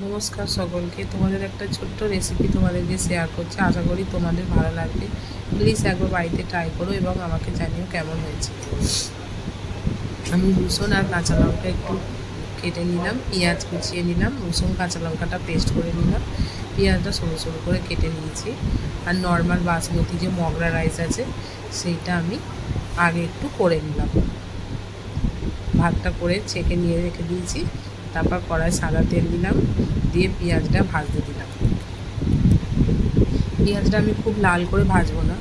নমস্কার সকলকে, তোমাদের একটা ছোট্ট রেসিপি তোমাদেরকে শেয়ার করছি। আশা করি তোমাদের ভালো লাগবে। প্লিজ একবার বাড়িতে ট্রাই করো এবং আমাকে জানিও কেমন হয়েছে। আমি রসুন আর কাঁচা লঙ্কা একটু কেটে নিলাম, পেঁয়াজ কুচিয়ে নিলাম, রসুন কাঁচা লঙ্কাটা পেস্ট করে নিলাম, পেঁয়াজটা সরু সরু করে কেটে নিয়েছি। আর নর্মাল বাসমতি যে মগরা রাইস আছে সেইটা আমি আগে একটু করে নিলাম, ভাতটা করে ছেঁকে নিয়ে রেখে দিয়েছি। তারপর কড়াই সাদা তেল দিলাম, দিয়ে পেঁয়াজটা ভাজতে দিলাম। পেঁয়াজটা আমি খুব লাল করে ভাজবো না,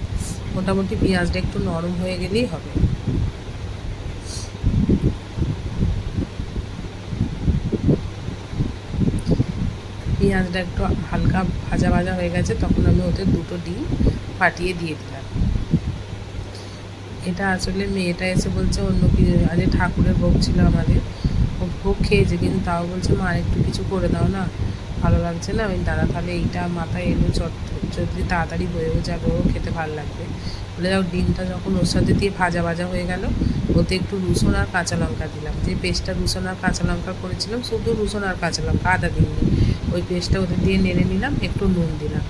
মোটামুটি পেঁয়াজটা একটু নরম হয়ে গেলেই হবে। পেঁয়াজটা একটু হালকা ভাজা ভাজা হয়ে গেছে, তখন আমি ওতে দুটো ডিম ফাটিয়ে দিয়ে দিলাম। এটা আসলে মেয়েটা এসে বলছে অন্য কি আজ ঠাকুরের ভোগ ছিল আমাদের, ও ভোগ খেয়েছে, কিন্তু তাও বলছে মা একটু কিছু করে দাও না, ভালো লাগছে না। আমি দাদা তাহলে এইটা মাথায় এলো, যদি তাড়াতাড়ি হয়েও যাবে, ও খেতে ভালো লাগবে বলে। যাও, ডিমটা যখন ওর সাথে দিয়ে ভাজা ভাজা হয়ে গেল, ওতে একটু রসুন আর কাঁচা লঙ্কা দিলাম। যে পেস্টটা রসুন আর কাঁচা লঙ্কা করেছিলাম, শুধু রসুন আর কাঁচা লঙ্কা, আদা দিইনি, ওই পেস্টটা ওতে দিয়ে নেড়ে নিলাম, একটু নুন দিলাম,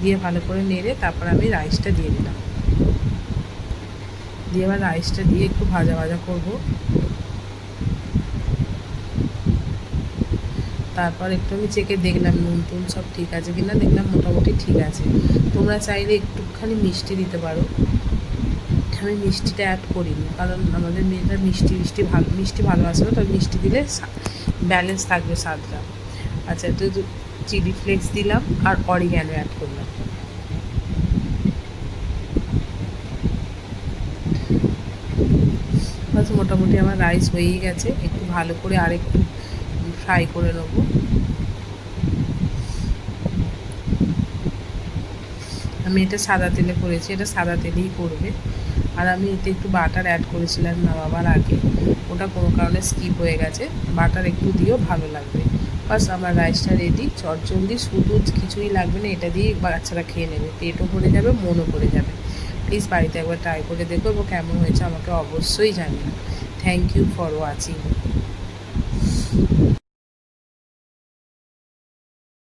দিয়ে ভালো করে নেড়ে তারপর আমি রাইসটা দিয়ে দিলাম। দিয়ে এবার রাইসটা দিয়ে একটু ভাজা ভাজা করব। তারপর একটু আমি চেখে দেখলাম নুন টুন সব ঠিক আছে কিনা, দেখলাম মোটামুটি ঠিক আছে। তোমরা চাইলে একটুখানি মিষ্টি দিতে পারো, আমি মিষ্টিটা অ্যাড করিনি, কারণ আমাদের মেয়েটা মিষ্টি ভালোবাসে না, তো মিষ্টি দিলে ব্যালেন্স থাকবে স্বাদটা। আচ্ছা, তো চিলি ফ্লেক্স দিলাম আর অরিগ্যানো অ্যাড করলাম। বাস, মোটামুটি আমার রাইস হয়েই গেছে। একটু ভালো করে আরেকটু ফ্রাই করে নেবো। আমি এটা সাদা তেলে করেছি, এটা সাদা তেলেই করবে। আর আমি এতে একটু বাটার অ্যাড করেছিলাম নামাবার আগে, ওটা কোনো কারণে স্কিপ হয়ে গেছে। বাটার একটু দিয়েও ভালো লাগবে। বাস, আমার রাইসটা রেডি, চটজলদি, শুধু কিছুই লাগবে না, এটা দিয়ে বাচ্চারা খেয়ে নেবে, পেটও ভরে যাবে, মনও ভরে যাবে। প্লিজ বাড়িতে একবার ট্রাই করে দেখো এবং কেমন হয়েছে আমাকে অবশ্যই জানিও। Thank you for watching.